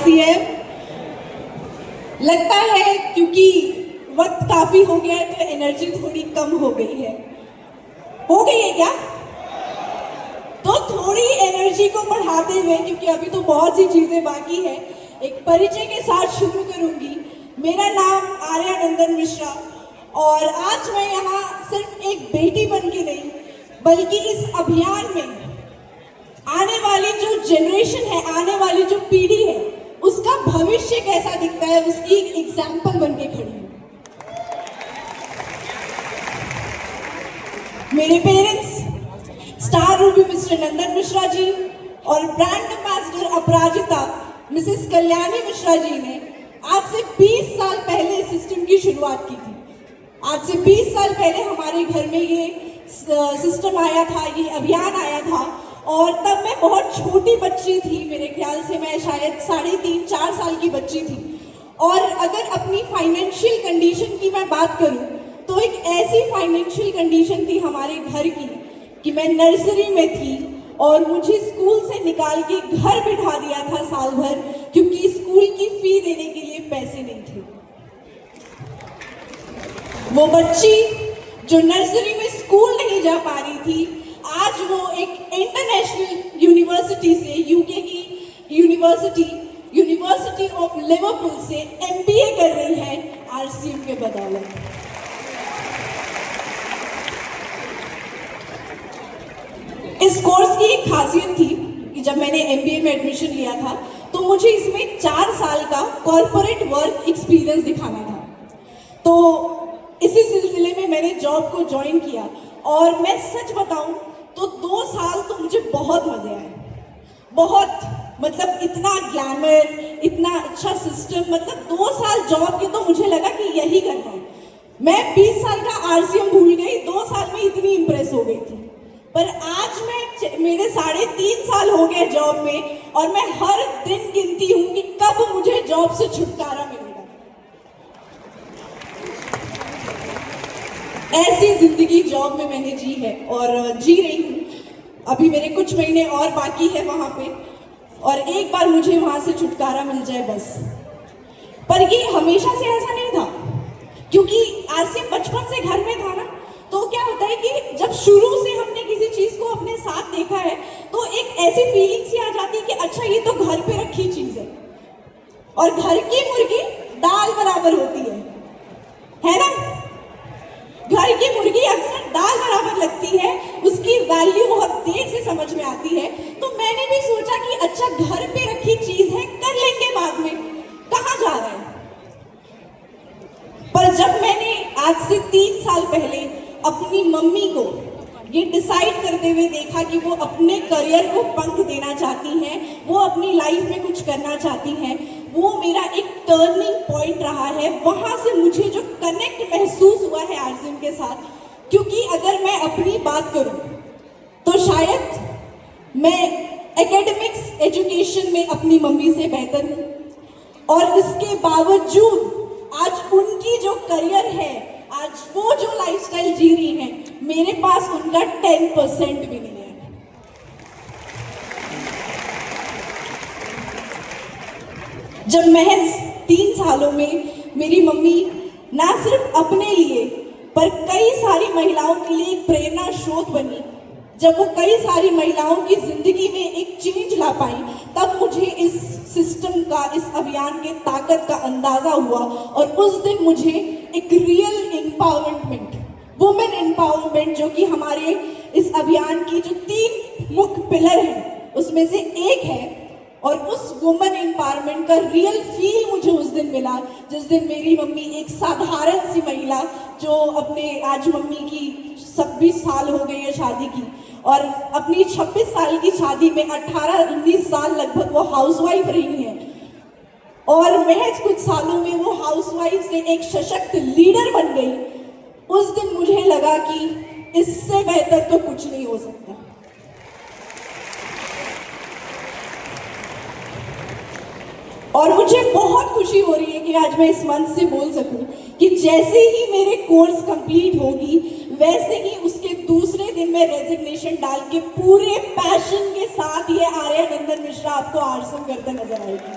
RCM. लगता है क्योंकि वक्त काफी हो गया है तो एनर्जी थोड़ी कम हो गई है क्या? तो थोड़ी एनर्जी को बढ़ाते हुए, क्योंकि अभी तो बहुत सी चीजें बाकी है, एक परिचय के साथ शुरू करूंगी। मेरा नाम आर्यानंदन मिश्रा और आज मैं यहाँ सिर्फ एक बेटी बन के नहीं बल्कि इस अभियान में आने वाली जो जनरेशन है, आने वाली जो पीढ़ी है, उसका भविष्य कैसा दिखता है उसकी एक एग्जाम्पल बन के खड़ी हूँ। मेरे पेरेंट्स स्टार रूबी मिस्टर नंदन मिश्रा जी और ब्रांड एम्बेसडर अपराजिता मिसेस कल्याणी मिश्रा जी ने आज से 20 साल पहले सिस्टम की शुरुआत की थी। आज से 20 साल पहले हमारे घर में ये सिस्टम आया था, ये अभियान आया था और तब मैं बहुत छोटी बच्ची थी। मेरे ख्याल से मैं शायद 3.5-4 साल की बच्ची थी। और अगर अपनी फाइनेंशियल कंडीशन की मैं बात करूं तो एक ऐसी फाइनेंशियल कंडीशन थी हमारे घर की कि मैं नर्सरी में थी और मुझे स्कूल से निकाल के घर बिठा दिया था साल भर, क्योंकि स्कूल की फी देने के लिए पैसे नहीं थे। वो बच्ची जो नर्सरी में स्कूल नहीं जा पा रही थी, आज वो एक इंटरनेशनल यूनिवर्सिटी से, यूके की यूनिवर्सिटी ऑफ लिवरपूल से एमबीए कर रही है आरसीएम के बदौलत। इस कोर्स की एक खासियत थी कि जब मैंने एमबीए में एडमिशन लिया था तो मुझे इसमें 4 साल का कॉर्पोरेट वर्क एक्सपीरियंस दिखाना था। तो इसी सिलसिले में मैंने जॉब को ज्वाइन किया और मैं सच बताऊं तो 2 साल तो मुझे बहुत मजे आए। बहुत, मतलब इतना ग्लैमर, इतना अच्छा सिस्टम, मतलब 2 साल जॉब के तो मुझे लगा कि यही करना है। मैं 20 साल का आरसीएम भूल गई, 2 साल में इतनी इंप्रेस हो गई थी। पर आज मेरे 3.5 साल हो गए जॉब में और मैं हर दिन गिनती हूं कि कब मुझे जॉब से छुटकारा मिलेगा। ऐसी जिंदगी जॉब में मैंने जी है और जी रही हूं। अभी मेरे कुछ महीने और बाकी है वहां पे और एक बार मुझे वहां से छुटकारा मिल जाए बस। पर ये हमेशा से ऐसा नहीं था, क्योंकि आरसीएम बचपन से घर में था ना। तो क्या होता है कि जब शुरू से हमने किसी चीज को अपने साथ देखा है तो एक ऐसी फीलिंग सी आ जाती है कि अच्छा ये तो घर पे रखी चीज है और घर की मुर्गी दाल बराबर होती है ना? घर की मुर्गी अक्सर दाल बराबर लगती है, उसकी वैल्यू बहुत देर से समझ में आती है। तो मैंने भी सोचा कि अच्छा घर पे रखी चीज है, कर लेंगे बाद में, कहाँ जा रहा है। पर जब मैंने आज से 3 साल पहले अपनी मम्मी को ये डिसाइड करते हुए देखा कि वो अपने करियर को पंख देना चाहती हैं, वो अपनी लाइफ में कुछ करना चाहती हैं, वो मेरा एक टर्निंग पॉइंट रहा है। वहां से मुझे जो कनेक्ट महसूस हुआ है आरसीएम के साथ, क्योंकि अगर मैं अपनी बात करूं तो शायद मैं एकेडमिक्स एजुकेशन में अपनी मम्मी से बेहतर हूं और इसके बावजूद आज उनकी जो करियर है, आज वो जो लाइफस्टाइल जी रही हैं, मेरे पास उनका 10% भी नहीं है। जब महज 3 सालों में मेरी मम्मी ना सिर्फ अपने लिए पर कई सारी महिलाओं के लिए एक प्रेरणा स्रोत बनी, जब वो कई सारी महिलाओं की जिंदगी में एक चेंज ला पाई, तब मुझे इस सिस्टम का, इस अभियान के ताकत का अंदाजा हुआ। और उस दिन मुझे एक रियल एम्पावरमेंट, वुमेन एम्पावरमेंट, जो कि हमारे इस अभियान की जो 3 मुख्य पिलर हैं उसमें से एक है, और उस वुमेन एम्पावरमेंट का रियल फील मुझे उस दिन मिला, जिस दिन मेरी मम्मी, एक साधारण सी महिला जो अपने, आज मम्मी की 26 साल हो गई है शादी की, और अपनी 26 साल की शादी में 18-19 साल लगभग वो हाउसवाइफ रही है और महज कुछ सालों में वो हाउसवाइफ से एक सशक्त लीडर बन गई। उस दिन मुझे लगा कि इससे बेहतर तो कुछ नहीं हो सकता। और मुझे बहुत खुशी हो रही है कि आज मैं इस मंच से बोल सकूं कि जैसे ही मेरे कोर्स कंप्लीट होगी वैसे ही उसके दूसरे दिन मैं रेजिग्नेशन डाल के पूरे पैशन के साथ ये आर्यानंदन मिश्रा आपको आरसीएम करते नजर आएगी।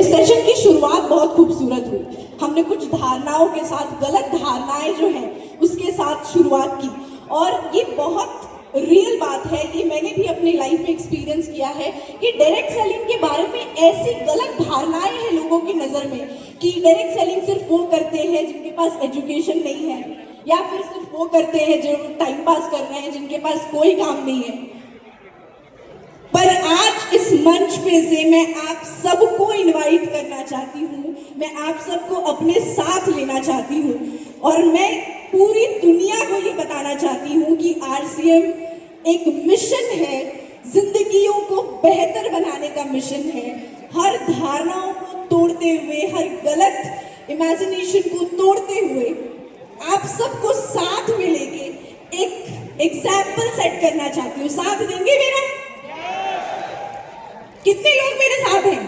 इस सेशन की शुरुआत बहुत खूबसूरत हुई। हमने कुछ धारणाओं के साथ, गलत धारणाएं जो है उसके साथ शुरुआत की, और ये बहुत रियल बात है, ये मैंने भी अपनी लाइफ में एक्सपीरियंस किया है कि डायरेक्ट सेलिंग के बारे में ऐसी गलत धारणाएं हैं लोगों की नज़र में कि डायरेक्ट सेलिंग सिर्फ वो करते हैं जिनके पास एजुकेशन नहीं है, या फिर सिर्फ वो करते हैं जो टाइम पास कर रहे हैं, जिनके पास कोई काम नहीं है। पर आज इस मंच पे से मैं आप सबको इनवाइट करना चाहती हूँ, मैं आप सबको अपने साथ लेना चाहती हूँ, और मैं पूरी दुनिया को ये बताना चाहती हूँ कि आरसीएम एक मिशन है, जिंदगियों को बेहतर बनाने का मिशन है। हर धारणाओं को तोड़ते हुए, हर गलत इमेजिनेशन को तोड़ते हुए आप सबको साथ में लेके एक एग्जाम्पल सेट करना चाहती हूँ। साथ देंगे मेरा? कितने लोग मेरे साथ हैं?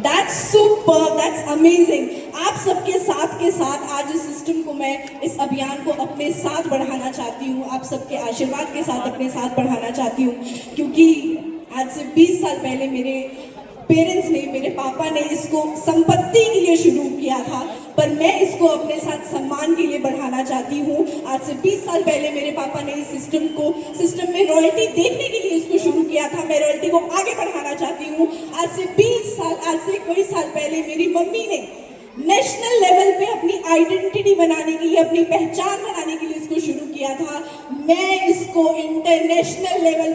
That's super, that's amazing. आप सबके साथ के साथ आज इस सिस्टम को, मैं इस अभियान को अपने साथ बढ़ाना चाहती हूँ, आप सबके आशीर्वाद के साथ अपने साथ बढ़ाना चाहती हूँ, क्योंकि आज से 20 साल पहले मेरे पेरेंट्स ने, मेरे पापा ने इसको संपत्ति के लिए शुरू किया था, पर मैं इसको अपने साथ सम्मान के लिए बढ़ाना चाहती हूँ। आज से 20 साल पहले मेरे पापा ने इस सिस्टम में रॉयल्टी देखने के लिए इसको शुरू किया था, मैं रॉयल्टी को आगे बढ़ाना चाहती हूँ। आज से 20 साल, आज से कोई साल पहले मेरी मम्मी ने नेशनल लेवल पे अपनी आइडेंटिटी बनाने के लिए, अपनी पहचान बनाने के लिए इसको शुरू किया था, मैं इसको इंटरनेशनल लेवल